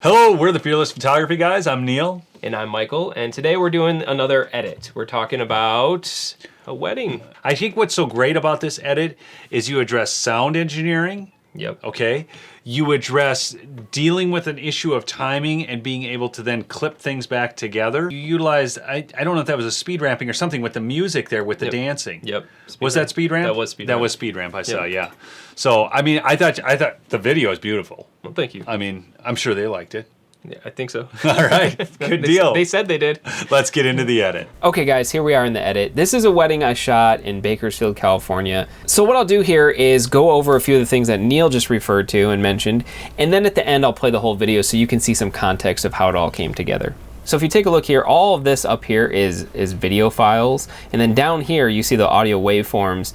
Hello, we're the Fearless Photography Guys. I'm Neil. And I'm Michael, and today we're doing another edit. We're talking about a wedding. I think what's so great about this edit is you address sound engineering. Yep. Okay. You address dealing with an issue of timing and being able to then clip things back together. You utilized, I don't know if that was a speed ramping or something with the music there with the dancing. Yep. Was that speed ramp? That was speed ramp. That was speed ramp, I saw, yeah. So, I mean, I thought the video is beautiful. Well, thank you. I mean, I'm sure they liked it. Yeah, I think so. All right. Good deal. They said they did. Let's get into the edit. Okay, guys, here we are in the edit. This is a wedding I shot in Bakersfield, California. So what I'll do here is go over a few of the things that Neil just referred to and mentioned, and then at the end I'll play the whole video so you can see some context of how it all came together. So if you take a look here, all of this up here is video files, and then down here you see the audio waveforms.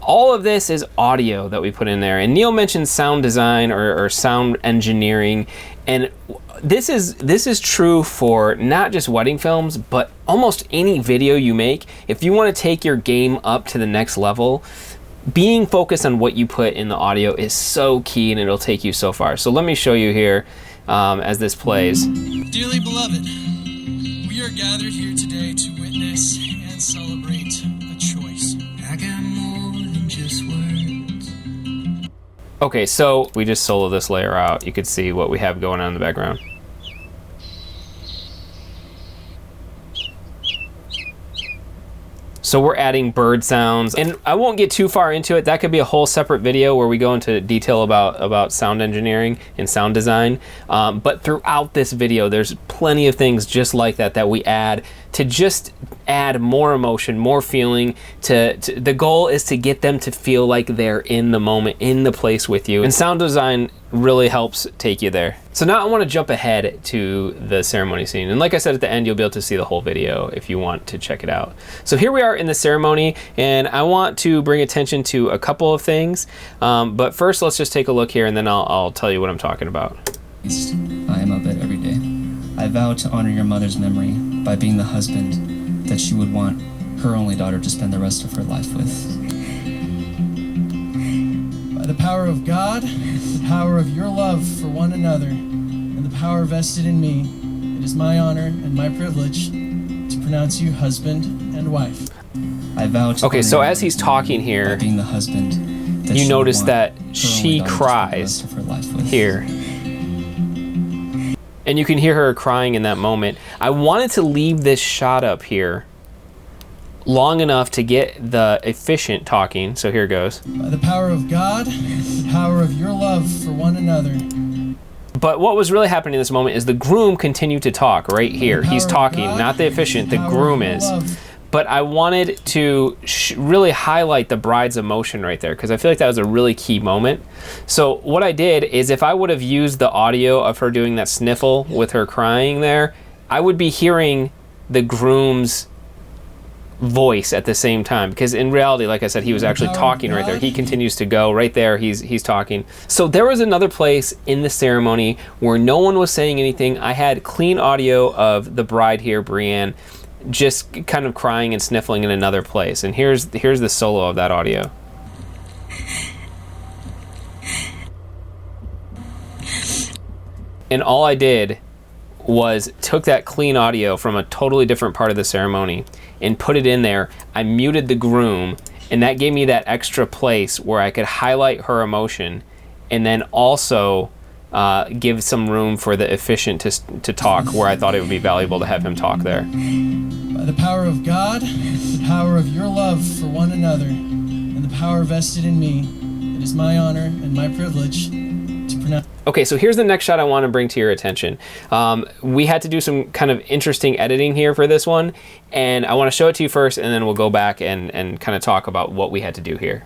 All of this is audio that we put in there, and Neil mentioned sound design or sound engineering, and this is true for not just wedding films, but almost any video you make. If you want to take your game up to the next level, being focused on what you put in the audio is so key, and it'll take you so far. So let me show you here as this plays. Dearly beloved, we are gathered here today to witness and celebrate a choice. I got more than just words. Okay, so we just solo this layer out. You could see what we have going on in the background. So we're adding bird sounds, and I won't get too far into it. That could be a whole separate video where we go into detail about sound engineering and sound design. But throughout this video, there's plenty of things just like that we add to just add more emotion, more feeling. The goal is to get them to feel like they're in the moment, in the place with you. And sound design really helps take you there. So now I want to jump ahead to the ceremony scene. And like I said at the end, you'll be able to see the whole video if you want to check it out. So here we are in the ceremony, and I want to bring attention to a couple of things. But first, let's just take a look here, and then I'll tell you what I'm talking about. I am of it every day. I vow to honor your mother's memory by being the husband that she would want her only daughter to spend the rest of her life with. By the power of God, the power of your love for one another, and the power vested in me, it is my honor and my privilege to pronounce you husband and wife. I vow to Okay, so as he's talking here, by being the husband that you she notice would that want her she only daughter to spend the cries rest of her life with. here. And you can hear her crying in that moment. I wanted to leave this shot up here long enough to get the efficient talking. So here goes. By the power of God, the power of your love for one another. But what was really happening in this moment is the groom continued to talk right here. He's talking, not the efficient, the groom is. But I wanted to really highlight the bride's emotion right there, because I feel like that was a really key moment. So what I did is, if I would have used the audio of her doing that sniffle with her crying there, I would be hearing the groom's voice at the same time, because in reality, like I said, he was actually talking right there. He continues to go right there. He's talking. So there was another place in the ceremony where no one was saying anything. I had clean audio of the bride here, Brienne, just kind of crying and sniffling in another place. And here's the solo of that audio. And all I did was took that clean audio from a totally different part of the ceremony and put it in there. I muted the groom, and that gave me that extra place where I could highlight her emotion, and then also give some room for the efficient to talk where I thought it would be valuable to have him talk there. By the power of God, the power of your love for one another, and the power vested in me, it is my honor and my privilege to pronounce. Okay, so here's the next shot I want to bring to your attention. We had to do some kind of interesting editing here for this one, and I want to show it to you first, and then we'll go back and kind of talk about what we had to do here.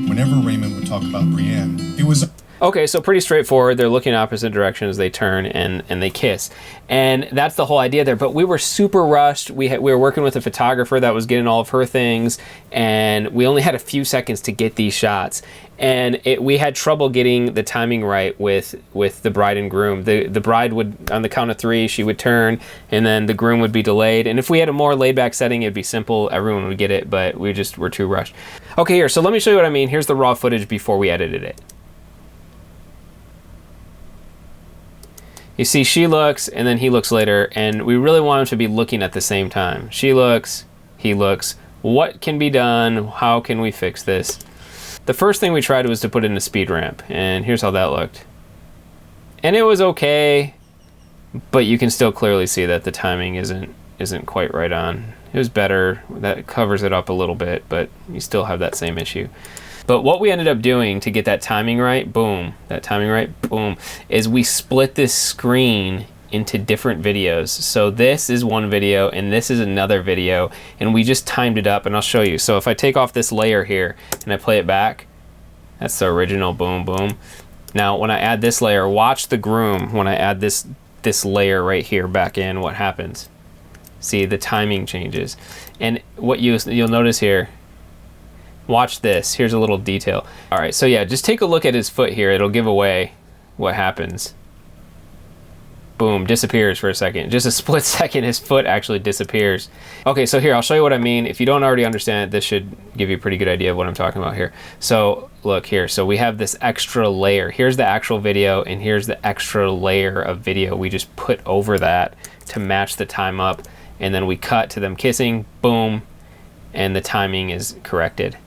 Whenever Raymond would talk about Brienne, it was... Okay, so pretty straightforward. They're looking opposite directions. They turn and they kiss, and that's the whole idea there. But we were super rushed. We were working with a photographer that was getting all of her things, and we only had a few seconds to get these shots. And we had trouble getting the timing right with the bride and groom. The bride would, on the count of 3, she would turn, and then the groom would be delayed. And if we had a more laid back setting, it'd be simple. Everyone would get it, but we just were too rushed. Okay, here, so let me show you what I mean. Here's the raw footage before we edited it. You see, she looks, and then he looks later, and we really want them to be looking at the same time. She looks, he looks. What can be done? How can we fix this? The first thing we tried was to put in a speed ramp, and here's how that looked. And it was okay, but you can still clearly see that the timing isn't quite right on. It was better. That covers it up a little bit, but you still have that same issue. But what we ended up doing to get that timing right, boom, is we split this screen into different videos. So this is one video and this is another video, and we just timed it up, and I'll show you. So if I take off this layer here and I play it back, that's the original, boom, boom. Now when I add this layer, watch the groom. When I add this layer right here back in, what happens? See, the timing changes. And what you'll notice here, watch this. Here's a little detail. All right, so yeah, just take a look at his foot here. It'll give away what happens. Boom, disappears for a second. Just a split second, his foot actually disappears. Okay, so here, I'll show you what I mean. If you don't already understand it, this should give you a pretty good idea of what I'm talking about here. So look here, so we have this extra layer. Here's the actual video, and here's the extra layer of video we just put over that to match the time up, and then we cut to them kissing, boom, and the timing is corrected.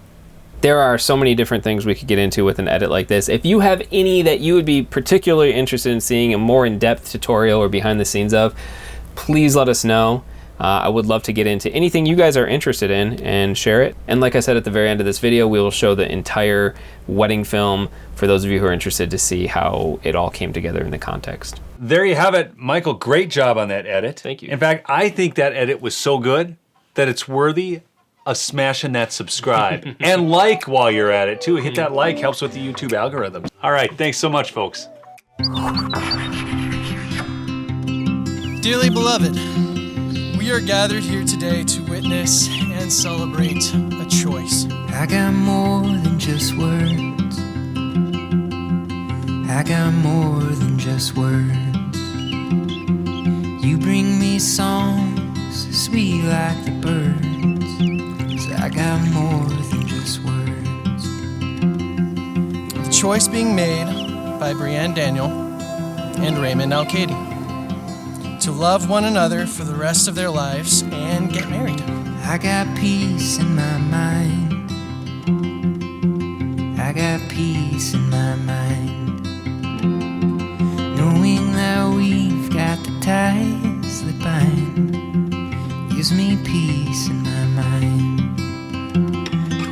There are so many different things we could get into with an edit like this. If you have any that you would be particularly interested in seeing a more in-depth tutorial or behind the scenes of, please let us know. I would love to get into anything you guys are interested in and share it. And like I said at the very end of this video, we will show the entire wedding film for those of you who are interested to see how it all came together in the context. There you have it. Michael, great job on that edit. Thank you. In fact, I think that edit was so good that it's worthy of smashing that subscribe and like while you're at it too. Hit that like, helps with the YouTube algorithm. All right, thanks so much, folks. Dearly beloved, we are gathered here today to witness and celebrate a choice. I got more than just words. I got more than just words. You bring me songs sweet like the birds. I got more than just words. The choice being made by Brianne Daniel and Raymond Alcady to love one another for the rest of their lives and get married. I got peace in my mind. I got peace in my mind. Knowing that we've got the ties that bind gives me peace in my mind.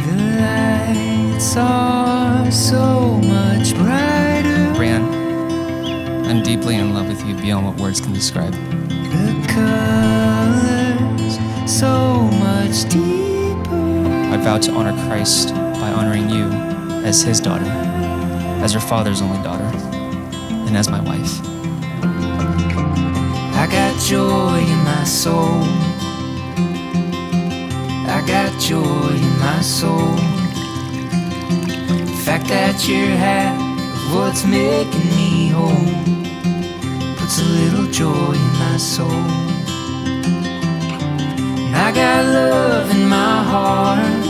The lights are so much brighter. Brianne, I'm deeply in love with you beyond what words can describe. The colors so much deeper. I vow to honor Christ by honoring you as his daughter, as your father's only daughter, and as my wife. I got joy in my soul. I got joy in my soul. The fact that you're half of what's making me whole puts a little joy in my soul. And I got love in my heart.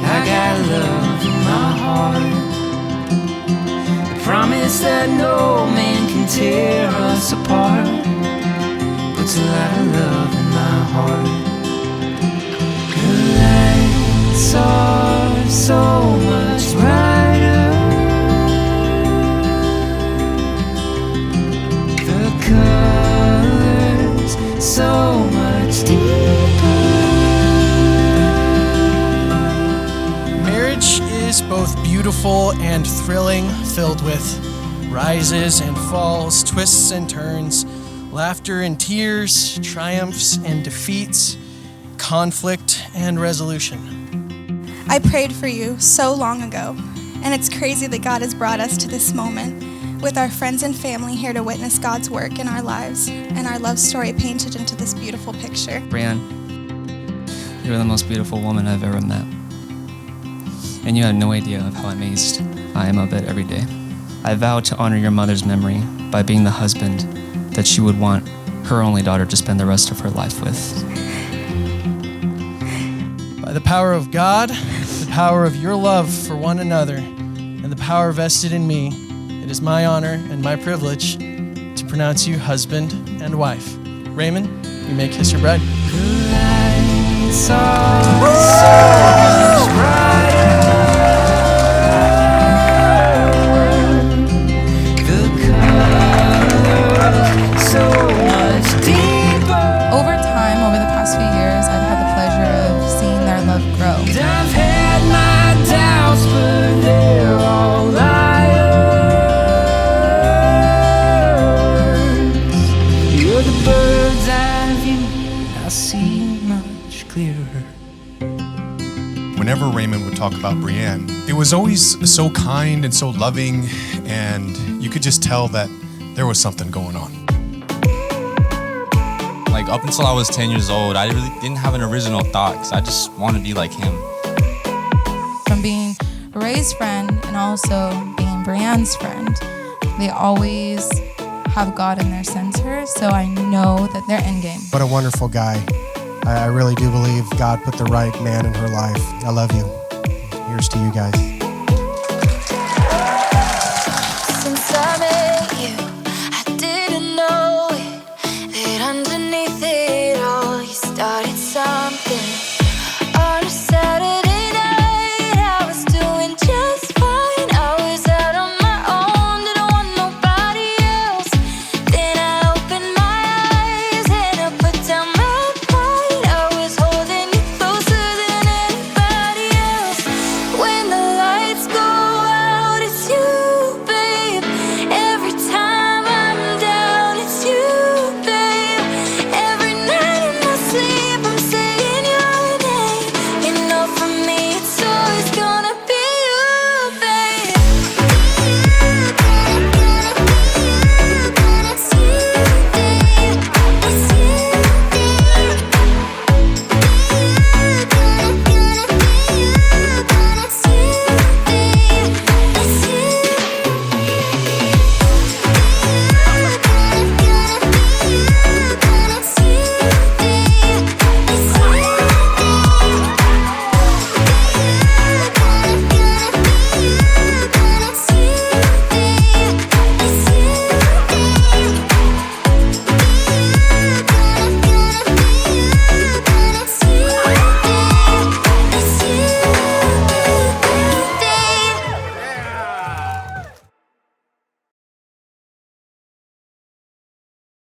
I got love in my heart. The promise that no man can tear us apart puts a lot of love in my heart. The lights are so much brighter. The colors so much deeper. Marriage is both beautiful and thrilling, filled with rises and falls, twists and turns, laughter and tears, triumphs and defeats, conflict and resolution. I prayed for you so long ago. And it's crazy that God has brought us to this moment with our friends and family here to witness God's work in our lives and our love story painted into this beautiful picture. Brianne, you're the most beautiful woman I've ever met. And you have no idea of how amazed I am of it every day. I vow to honor your mother's memory by being the husband that she would want her only daughter to spend the rest of her life with. By the power of God, the power of your love for one another, and the power vested in me, it is my honor and my privilege to pronounce you husband and wife. Raymond, you may kiss your bride. Lights are so much brighter. The color so much deeper. Over time, over the past few years, I've had the pleasure of seeing their love grow. I've had my doubts, but they're all liars. You're the bird's eye view, I see much clearer. Whenever Raymond would talk about Brianne, it was always so kind and so loving, and you could just tell that there was something going on. Like, up until I was 10 years old, I really didn't have an original thought because I just wanted to be like him. From being Ray's friend and also being Brianne's friend, they always have God in their center, so I know that they're endgame. What a wonderful guy. I really do believe God put the right man in her life. I love you. Here's to you guys.